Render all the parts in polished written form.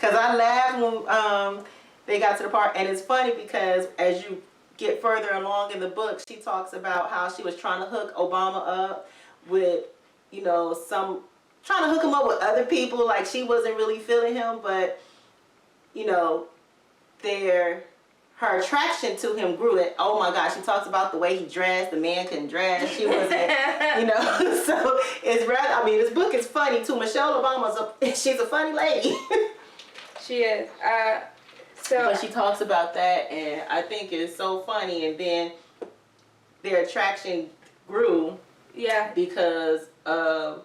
Because I laughed when they got to the part, and it's funny because as you get further along in the book, she talks about how she was trying to hook Obama up with, you know, trying to hook him up with other people. Like, she wasn't really feeling him, but, you know, her attraction to him grew. And oh my gosh, she talks about the way he dressed. The man couldn't dress. She wasn't, you know. So it's rather. I mean, this book is funny too. Michelle she's a funny lady. She is. But she talks about that, and I think it's so funny. And then their attraction grew. Yeah. Because of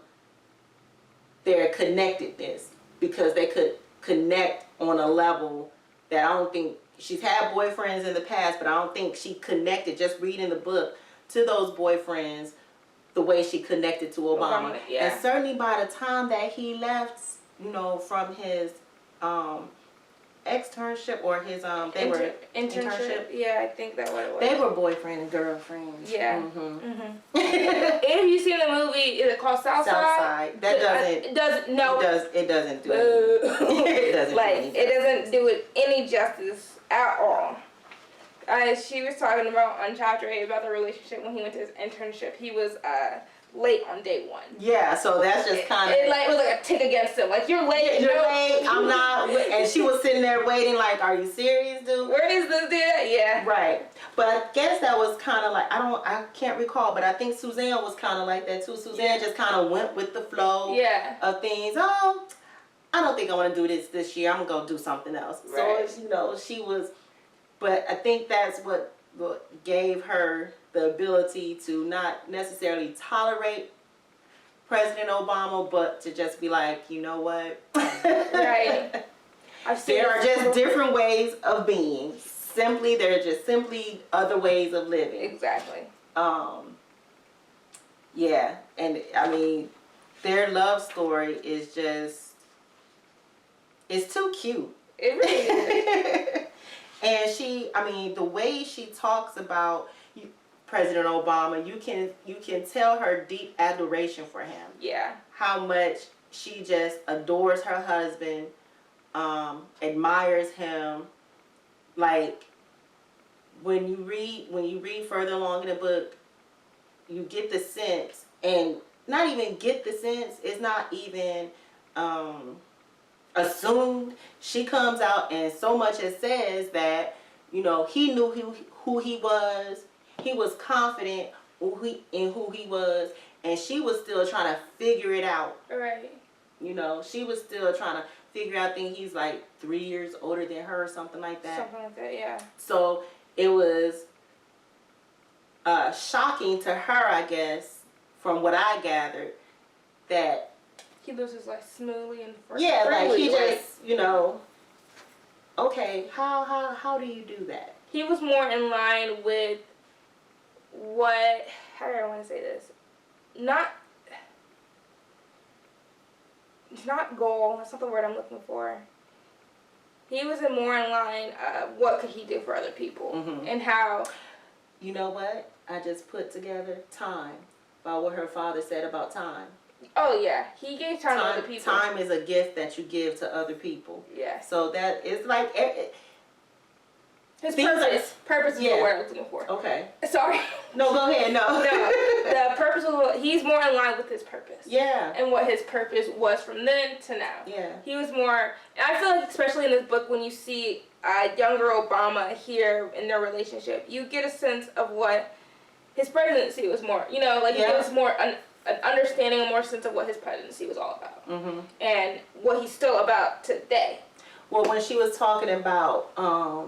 their connectedness. Because they could connect on a level that I don't think. She's had boyfriends in the past, but I don't think she connected, just reading the book, to those boyfriends the way she connected to Obama. Yeah. And certainly by the time that he left, you know, from his externship or his internship. Yeah, I think that's what it was. They were boyfriend and girlfriend. Yeah. If you seen the movie, is it called Southside? Southside. That doesn't. It doesn't. No. It doesn't do it. It doesn't. Like it doesn't do it any justice at all. She was talking about on chapter 8 about the relationship when he went to his internship. He was late on day 1. Yeah, so that's just kind of. It like was like a tick against him. Like, you're late. You're late. I'm not. And she was sitting there waiting. Like, are you serious, dude? Where is this dude? Yeah. Right. But I guess that was kind of like, I can't recall, but I think Suzanne was kind of like that too. Suzanne just kind of went with the flow. Yeah. Of things. Oh, I don't think I want to do this year. I'm gonna do something else. Right. So, you know, she was. But I think that's what gave her the ability to not necessarily tolerate President Obama, but to just be like, you know what? Right. There are just different ways of being. There are just simply other ways of living. Exactly. Yeah, and I mean, their love story is just, it's too cute. It really is. And the way she talks about President Obama, you can tell her deep adoration for him. Yeah. How much she just adores her husband, admires him. Like, when you read further along in the book, you get the sense, and not even get the sense, it's not even assumed. She comes out and so much as says that, you know, he knew who he was. He was confident in who he was, and she was still trying to figure it out. Right. You know, she was still trying to figure out things. He's like 3 years older than her or something like that. Something like that, yeah. So it was shocking to her, I guess, from what I gathered, that he lives his life smoothly and yeah, like he just, you know, okay, how do you do that? He was more in line with what, how do I want to say this? Not goal, that's not the word I'm looking for. He was more in line of what could he do for other people, and how. You know what? I just put together time, about what her father said about time. Oh yeah, he gave time to other people. Time is a gift that you give to other people. Yeah. So that is like his purpose. Purpose is the word I was looking for. Okay. Sorry. No, go ahead. No. The purpose was he's more in line with his purpose. Yeah. And what his purpose was from then to now. Yeah. He was more. And I feel like especially in this book, when you see younger Obama here in their relationship, you get a sense of what his presidency was more. You know, like it was more an understanding, a more sense of what his presidency was all about, and what he's still about today. Well, when she was talking about, I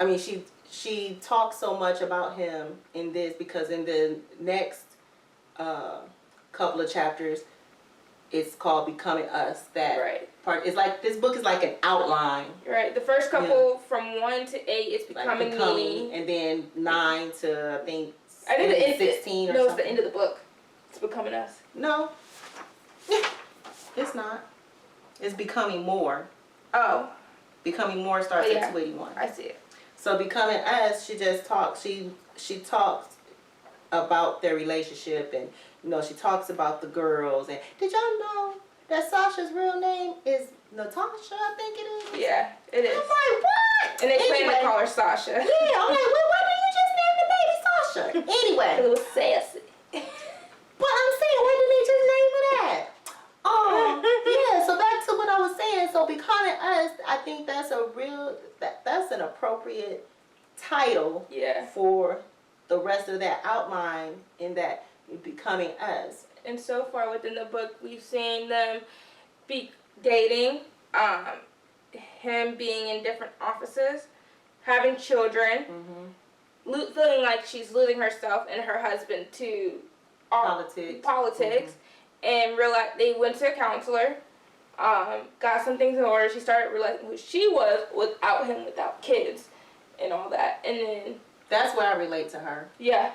mean, she talks so much about him in this because in the next couple of chapters, it's called Becoming Us. That part is like, this book is like an outline. Right. The first couple from 1 to 8 is Becoming Me, and then 9 to I think the 16 or no, something. it's the end of the book. It's Becoming Us. No, it's not. It's Becoming More. Oh. Becoming More starts at 281. I see it. So Becoming Us, she just talks. She talks about their relationship, and you know, she talks about the girls. And did y'all know that Sasha's real name is Natasha, I think it is. Yeah, it is. I'm like, what? And they plan Anyway. to call her Sasha. Yeah, I'm like, well, why did you just name the baby Sasha? Anyway. It was sassy. But I'm saying, why did they just name her that? Yeah, so back to what I was saying. So Becoming Us, I think that's that's an appropriate title Yeah. for the rest of that outline in that Becoming Us. And so far within the book, we've seen them be dating, him being in different offices, having children, feeling like she's losing herself and her husband to politics, and realized they went to a counselor, got some things in order. She started realizing who she was without him, without kids, and all that. And then That's where I relate to her yeah,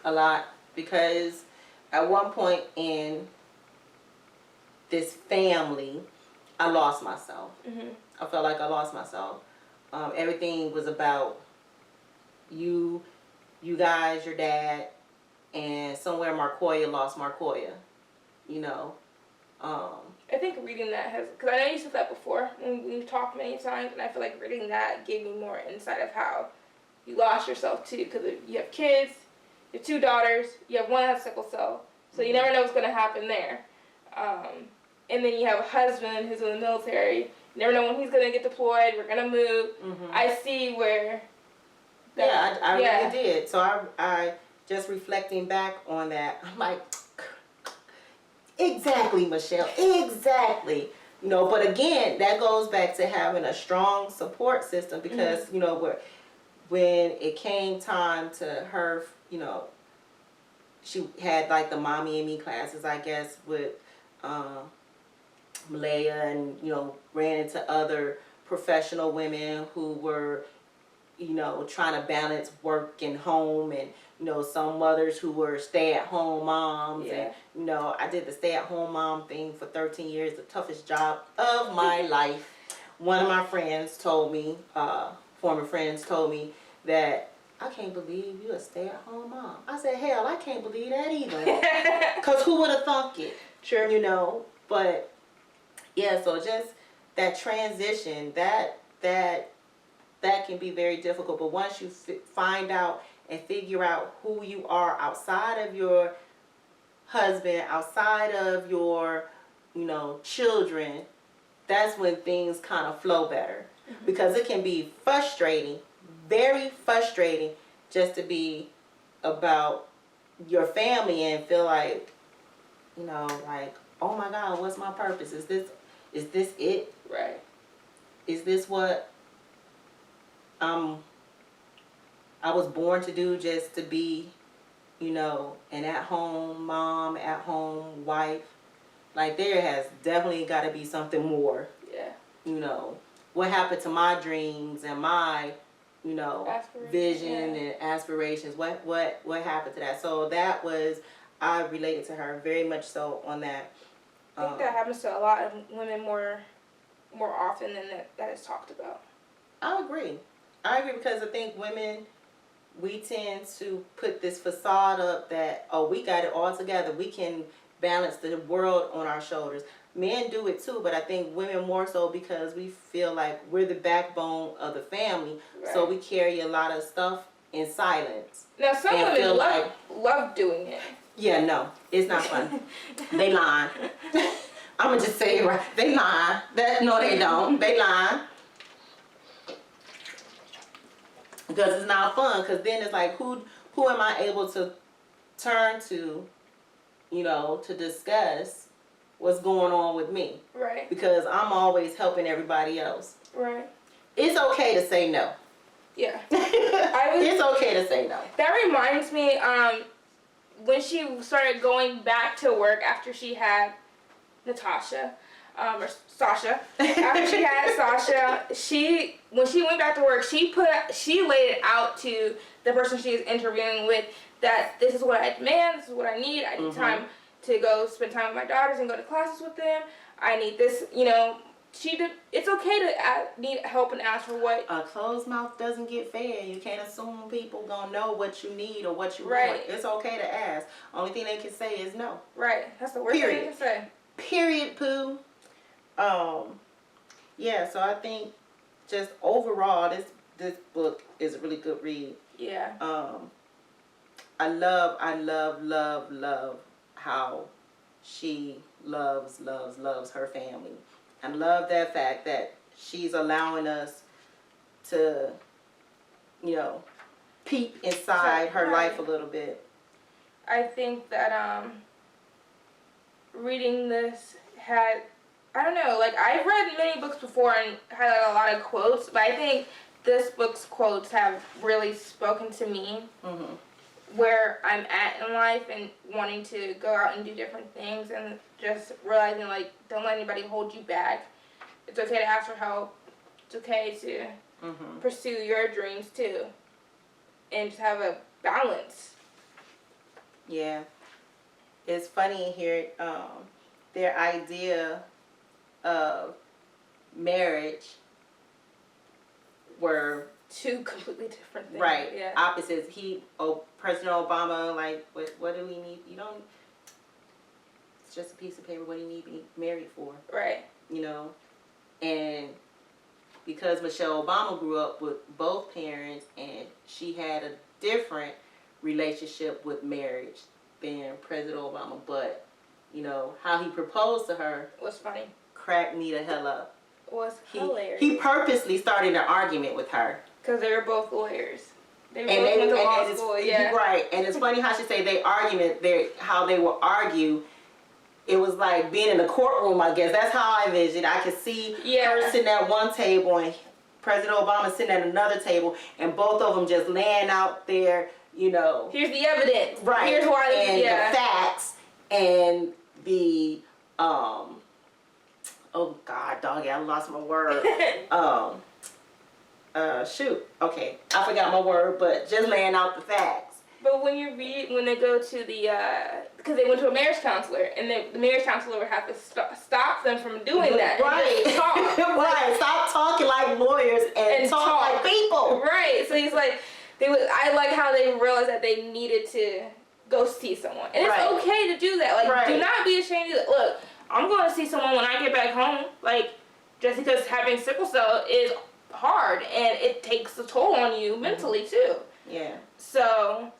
a lot, because at one point in this family, I lost myself. I felt like I lost myself. Everything was about you guys, your dad, and somewhere Marcoya lost Marcoya. You know. I think reading that has, because I know you said that before when we've talked many times, and I feel like reading that gave me more insight of how you lost yourself too, because you have kids, you have 2 daughters, you have one that has sickle cell, so you never know what's going to happen there. And then you have a husband who's in the military, you never know when he's going to get deployed, we're going to move. I see where that, I really did. So I just reflecting back on that, I'm like, exactly, Michelle, exactly. You know, but again, that goes back to having a strong support system, because you know, when it came time to her, you know, she had like the Mommy and Me classes, I guess, with Malaya, and you know, ran into other professional women who were, you know, trying to balance work and home, and you know, some mothers who were stay-at-home moms. And you know, I did the stay-at-home mom thing for 13 years, the toughest job of my life. One of my friends told me, former friends told me, that I can't believe you're a stay-at-home mom. I said, hell, I can't believe that either. Because who would have thunk it? Sure. You know, but yeah, so just that transition, that can be very difficult. But once you find out and figure out who you are outside of your husband, outside of your, you know, children, that's when things kind of flow better. Because it can be frustrating, very frustrating, just to be about your family and feel like, you know, like, oh my God, what's my purpose? Is this it? Right. Is this what I was born to do, just to be, you know, an at-home mom, at-home wife? Like, there has definitely got to be something more. Yeah. You know, what happened to my dreams and my, you know, vision and aspirations? What happened to that? So that was, I related to her very much so on that. I think that happens to a lot of women more often than that is talked about. I agree, because I think women, we tend to put this facade up that, oh, we got it all together, we can balance the world on our shoulders. Men do it too, but I think women more so, because we feel like we're the backbone of the family, so we carry a lot of stuff in silence. Now, some women love doing it. Yeah, no, it's not fun. They lying. I'm gonna just say it right. They lying. No, they don't. They lying. Because it's not fun. Because then it's like, who am I able to turn to, you know, to discuss what's going on with me? Right. Because I'm always helping everybody else. Right. It's okay to say no. Yeah. It's okay to say no. That reminds me, when she started going back to work after she had Natasha, or Sasha, after she had Sasha, when she went back to work, she laid it out to the person she was interviewing with, that this is what I demand, this is what I need time to go spend time with my daughters and go to classes with them. I need this, you know. It's okay to need help and ask for what. A closed mouth doesn't get fed. You can't assume people gonna know what you need or what you want. It's okay to ask. Only thing they can say is no. Right. That's the worst thing they can say. Period, Pooh. Yeah, so I think just overall, this book is a really good read. Yeah. I love how she loves her family. I love that fact that she's allowing us to, you know, peep inside her life a little bit. I think that reading this had, I don't know, like I've read many books before and had like, a lot of quotes, but I think this book's quotes have really spoken to me. Mm-hmm. Where I'm at in life and wanting to go out and do different things and just realizing like don't let anybody hold you back. It's okay to ask for help. It's okay to pursue your dreams too. And just have a balance. Yeah. It's funny here, their idea of marriage were Two completely different things. right, Yeah. opposites. President Obama, like, what do we need? You don't, it's just a piece of paper. What do you need to be married for? Right. You know? And because Michelle Obama grew up with both parents and she had a different relationship with marriage than President Obama, but, you know, how he proposed to her Was funny. cracked me the hell up. Was hilarious. He purposely started an argument with her. Because they were both lawyers. They And both went to law school, yeah. Right, and it's funny how she say how they will argue. It was like being in the courtroom, I guess. That's how I envisioned. I could see her sitting at one table and President Obama sitting at another table, and both of them just laying out there, you know. Here's the evidence. Right. Here's why. And the facts and the oh God, doggy, I lost my word. Shoot. Okay, I forgot my word, but just laying out the facts. But when you read, when they go to the, because they went to a marriage counselor, and the marriage counselor would have to stop them from doing that. Right. Right. Stop talking like lawyers and talk like people. Right. So he's like, I like how they realized that they needed to go see someone. And it's okay to do that. Like, do not be ashamed of it. Look, I'm going to see someone when I get back home. Like, just because having sickle cell is hard, and it takes a toll on you mentally, too. Yeah. So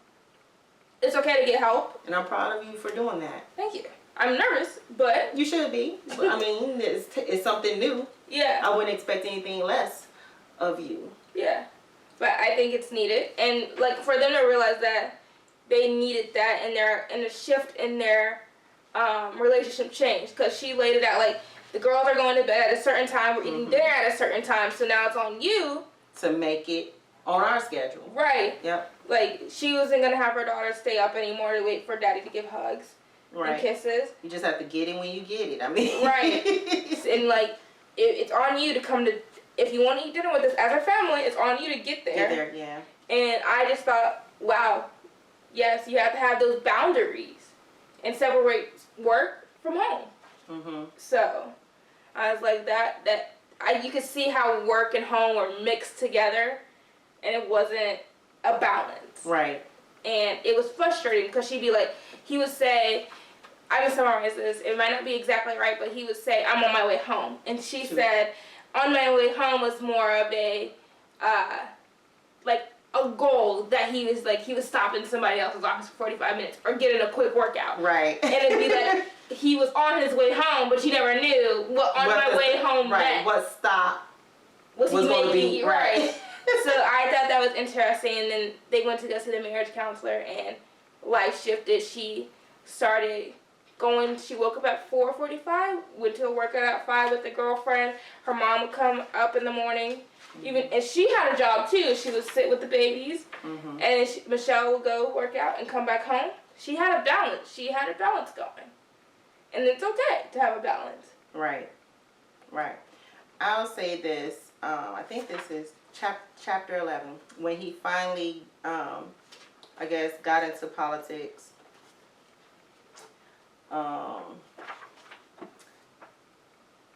it's okay to get help. And I'm proud of you for doing that. Thank you. I'm nervous, but... You should be. But, I mean, it's something new. Yeah. I wouldn't expect anything less of you. Yeah. But I think it's needed. And, like, for them to realize that they needed that and a shift in their relationship change. Because she laid it out, like, the girls are going to bed at a certain time, we're eating dinner at a certain time, so now it's on you. To make it on our schedule. Right. Yep. Like, she wasn't going to have her daughter stay up anymore to wait for daddy to give hugs and kisses. You just have to get it when you get it. I mean. Right. And, like, it's on you to come to, if you want to eat dinner with us as a family, it's on you to get there. Get there, yeah. And I just thought, wow, yes, you have to have those boundaries and separate work from home. Mm-hmm. So, I was like, you could see how work and home were mixed together, and it wasn't a balance. Right. And it was frustrating because she'd be like, he would say, I can summarize this, it might not be exactly right, but he would say, I'm on my way home. And she said, on my way home was more of a, like, a goal that he was stopping somebody else's office for 45 minutes or getting a quick workout. Right. And it'd be like, he was on his way home, but she never knew what my way home meant. What stop was he going to be. Right. So I thought that was interesting, and then they went to go see the marriage counselor, and life shifted. She started going, she woke up at 4:45, went to a workout at 5 with a girlfriend. Her mom would come up in the morning. And she had a job too. She would sit with the babies, and Michelle would go work out and come back home. She had a balance. She had a balance going. And it's okay to have a balance. Right. Right. I'll say this. I think this is chapter 11, when he finally, I guess, got into politics.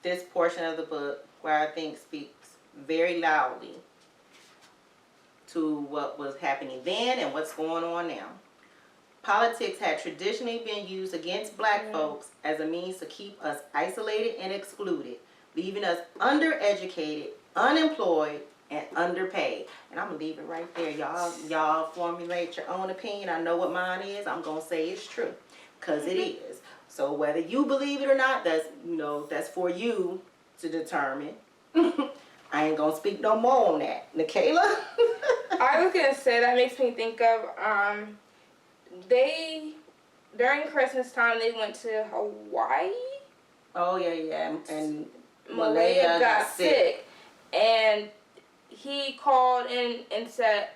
This portion of the book, where I think speaks very loudly to what was happening then and what's going on now. Politics had traditionally been used against black folks as a means to keep us isolated and excluded, leaving us undereducated, unemployed, and underpaid. And I'm gonna leave it right there. Y'all formulate your own opinion. I know what mine is. I'm gonna say it's true, because it is. So whether you believe it or not, that's for you to determine. I ain't gonna speak no more on that. Nikayla? I was gonna say that makes me think of they during Christmas time they went to Hawaii. Oh yeah, and Malaya got sick, and he called in and said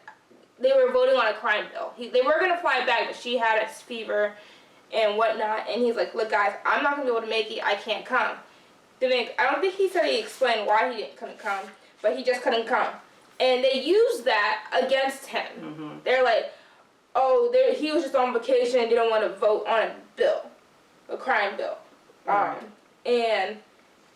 they were voting on a crime bill. They were gonna fly back, but she had a fever and whatnot, and he's like, "Look, guys, I'm not gonna be able to make it. I can't come." I don't think he said he explained why he couldn't come, but he just couldn't come. And they used that against him. Mm-hmm. They're like, oh, he was just on vacation and didn't want to vote on a bill, a crime bill. Right. And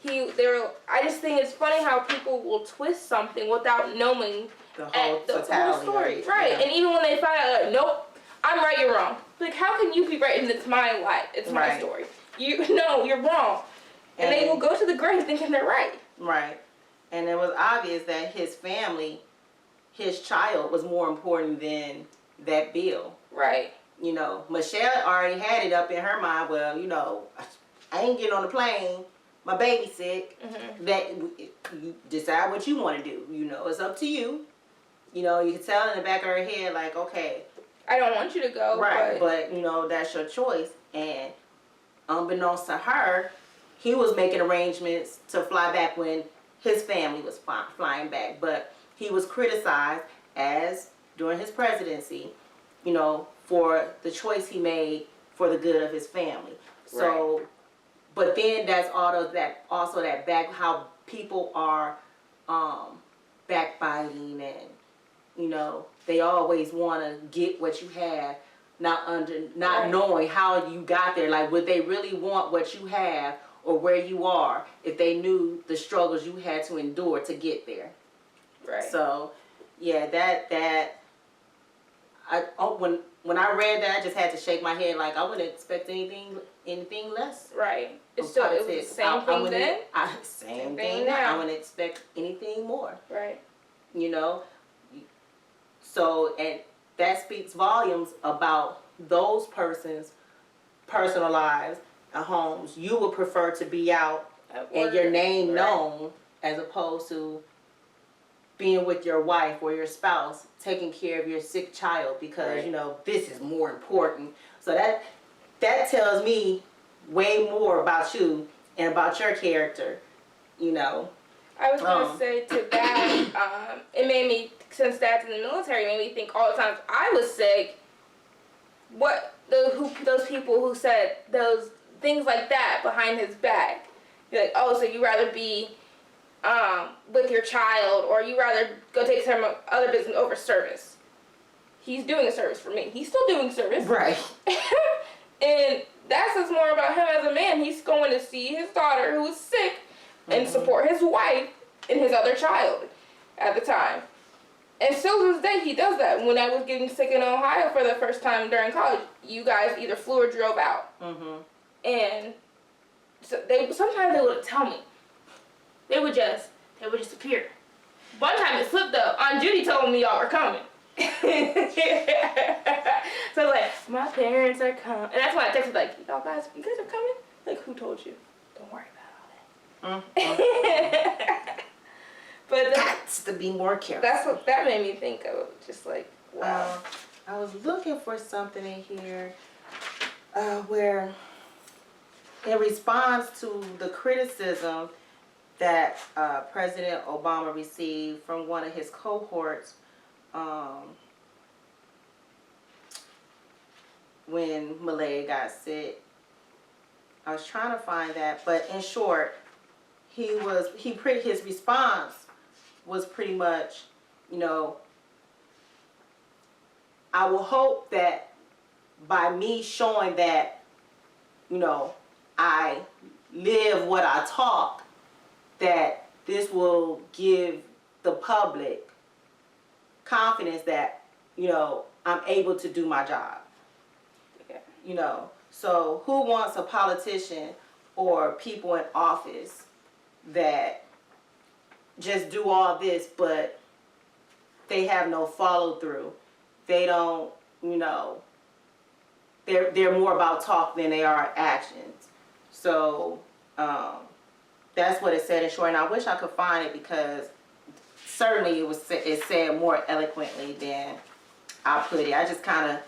I just think it's funny how people will twist something without knowing the whole story. Right. Yeah. And even when they find out, like, nope, I'm right, you're wrong. Like, how can you be right and it's my life? It's my story. No, you're wrong. And they will go to the grave thinking they're right. Right. And it was obvious that his family, his child, was more important than that bill. Right. Michelle already had it up in her mind, well, I ain't getting on the plane. My baby's sick. Mm-hmm. That you decide what you want to do. It's up to you. You can tell in the back of her head, like, okay. I don't want you to go. Right. But that's your choice. And unbeknownst to her, he was making arrangements to fly back when his family was flying back. But he was criticized during his presidency, for the choice he made for the good of his family. So, but then that's also that back how people are backbiting and they always want to get what you have, not knowing how you got there. Like, would they really want what you have or where you are if they knew the struggles you had to endure to get there? Right. So, yeah, when I read that, I just had to shake my head. Like, I wouldn't expect anything less. Right. It was the same thing then. Same thing now. I wouldn't expect anything more. Right. So, and that speaks volumes about those persons' personal lives and homes. You would prefer to be out and your name known as opposed to being with your wife or your spouse, taking care of your sick child because, this is more important. So that tells me way more about you and about your character, I was going to say to that, it made me, since Dad's in the military, it made me think all the times I was sick, those people who said those things like that behind his back. You're like, oh, so you rather be with your child, or you rather go take some other business over service. He's doing a service for me. He's still doing service. Right. And that says more about him as a man. He's going to see his daughter who is sick and support his wife and his other child at the time. And still to this day, he does that. When I was getting sick in Ohio for the first time during college, you guys either flew or drove out. Mm-hmm. And so sometimes they wouldn't tell me. They would just appear. One time it slipped up. Aunt Judy told me y'all were coming. So I was like, my parents are coming. And that's why I texted like, you guys are coming? Like, who told you? Don't worry about all that. But that's to be more careful. That's what that made me think of. Just like, wow. I was looking for something in here where in response to the criticism that President Obama received from one of his cohorts when Malaya got sick. I was trying to find that, but in short, his response was pretty much, I will hope that by me showing that, I live what I talk, that this will give the public confidence that, I'm able to do my job. Yeah. So who wants a politician or people in office that just do all this, but they have no follow through. They don't, you know, they're more about talk than they are actions. So that's what it said in short, and I wish I could find it because certainly it said more eloquently than I put it. I just kind of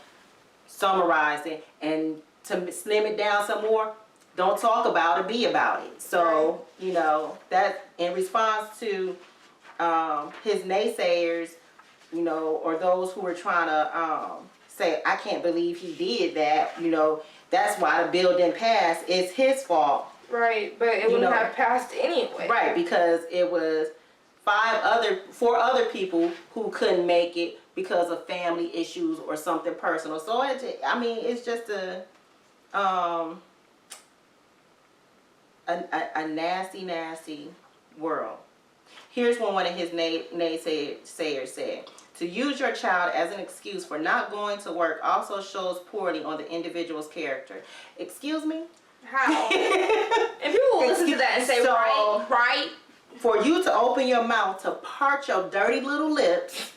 summarized it, and to slim it down some more, don't talk about it, be about it. So, you know, that in response to his naysayers, you know, or those who were trying to say, I can't believe he did that, you know, that's why the bill didn't pass. It's his fault. Right, but it wouldn't have passed anyway. Right, because it was 4 other people who couldn't make it because of family issues or something personal. So I mean, it's just a nasty world. Here's what one of his naysayers said. To use your child as an excuse for not going to work also shows poorly on the individual's character. Excuse me? How? And people will listen to that and say, right? For you to open your mouth, to part your dirty little lips,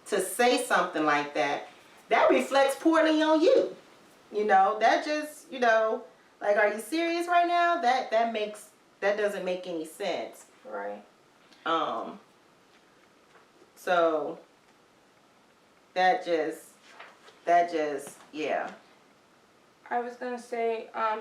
to say something like that, that reflects poorly on you. You know, that just, you know, like, are you serious right now? That doesn't make any sense. Right. So that just, yeah. I was gonna say, I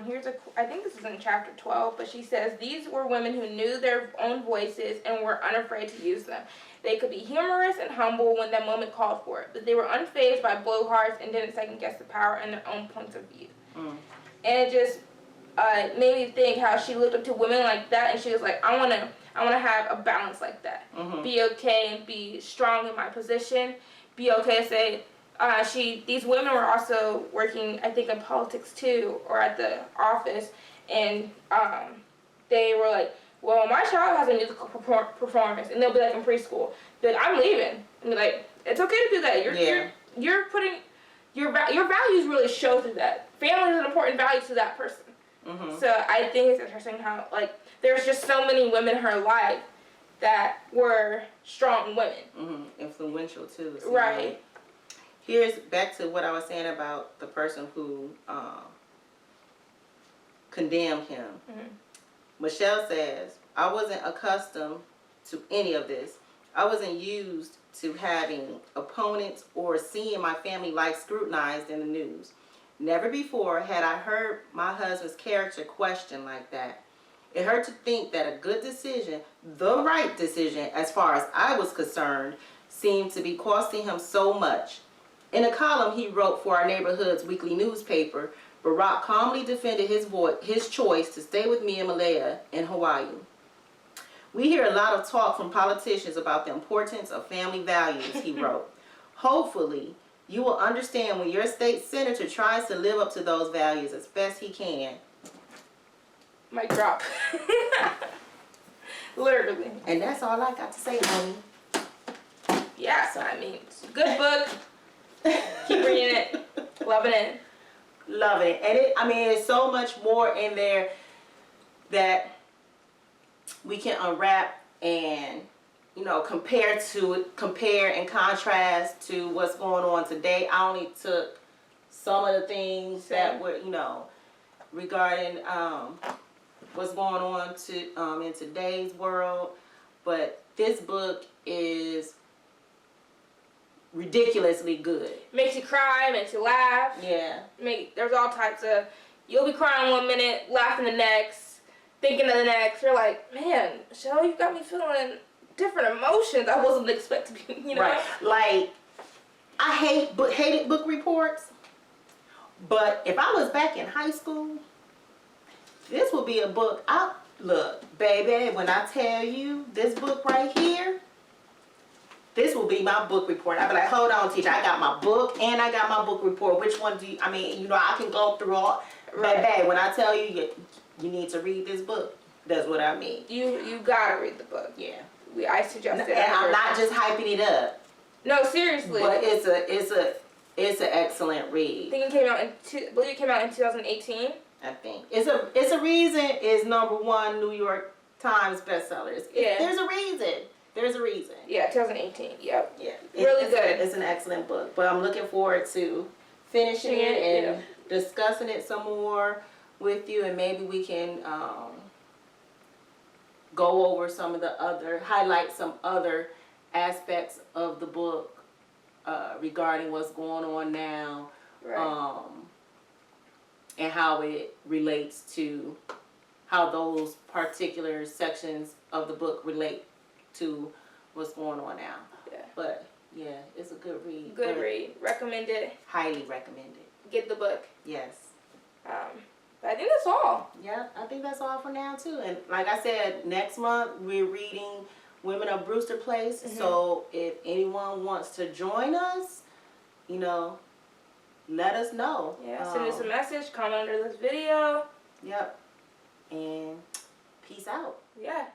think this is in chapter 12, but she says, these were women who knew their own voices and were unafraid to use them. They could be humorous and humble when the moment called for it, but they were unfazed by blowhards and didn't second guess the power and their own points of view. And it just made me think how she looked up to women like that, and she was like, I wanna have a balance like that. Be okay and be strong in my position. Be okay to say, these women were also working, I think, in politics too, or at the office, and they were like, well, my child has a musical performance, and they'll be like in preschool, but I'm leaving. And be like, it's okay to do that. You're putting your values really show through that. Family is an important value to that person. So I think it's interesting how, like, there's just so many women in her life that were strong women. Influential too. So right. Here's back to what I was saying about the person who condemned him. Michelle says, I wasn't accustomed to any of this. I wasn't used to having opponents or seeing my family life scrutinized in the news. Never before had I heard my husband's character questioned like that. It hurt to think that a good decision, the right decision as far as I was concerned, seemed to be costing him so much. In a column he wrote for our neighborhood's weekly newspaper, Barack calmly defended his choice to stay with me and Malaya in Hawaii. We hear a lot of talk from politicians about the importance of family values, he wrote. Hopefully, you will understand when your state senator tries to live up to those values as best he can. Mic drop. Literally. And that's all I got to say, honey. Yes, I mean, good book. Keep reading it. Loving it. Loving it. And there's so much more in there that we can unwrap and, you know, compare and contrast to what's going on today. I only took some of the things that were, you know, regarding what's going on in today's world. But this book is ridiculously good. Makes you cry, makes you laugh. Yeah. There's all types of, you'll be crying one minute, laughing the next, thinking of the next. You're like, man, Michelle, you got me feeling different emotions I wasn't expecting, you know? Right. Like, I hated book reports, but if I was back in high school, this would be a book. Look, baby, when I tell you this book right here, this will be my book report. I'll be like, hold on, teacher, I got my book and I got my book report. Which one do you, I can go through all. Right. Baby, when I tell you, you need to read this book, that's what I mean. You gotta read the book. Yeah. I suggest it. And I'm not just hyping it up. No, seriously. But it's an excellent read. I think it came out in 2018. I think it's a reason it's #1 New York Times bestsellers. Yeah. There's a reason. There's a reason. Yeah, 2018. Yep. Yeah. Really good. It's an excellent book. But I'm looking forward to finishing it and discussing it some more with you, and maybe we can go over some of the highlight some other aspects of the book regarding what's going on now, Right. and how it relates to how those particular sections of the book relate to what's going on now. Yeah. But yeah, it's a good read. Good read. Recommend it. Highly recommended. Get the book. Yes. But I think that's all. Yeah, I think that's all for now too. And like I said, next month we're reading Women of Brewster Place. Mm-hmm. So if anyone wants to join us, you know, let us know. Yeah, send us a message, comment under this video. Yep. And peace out. Yeah.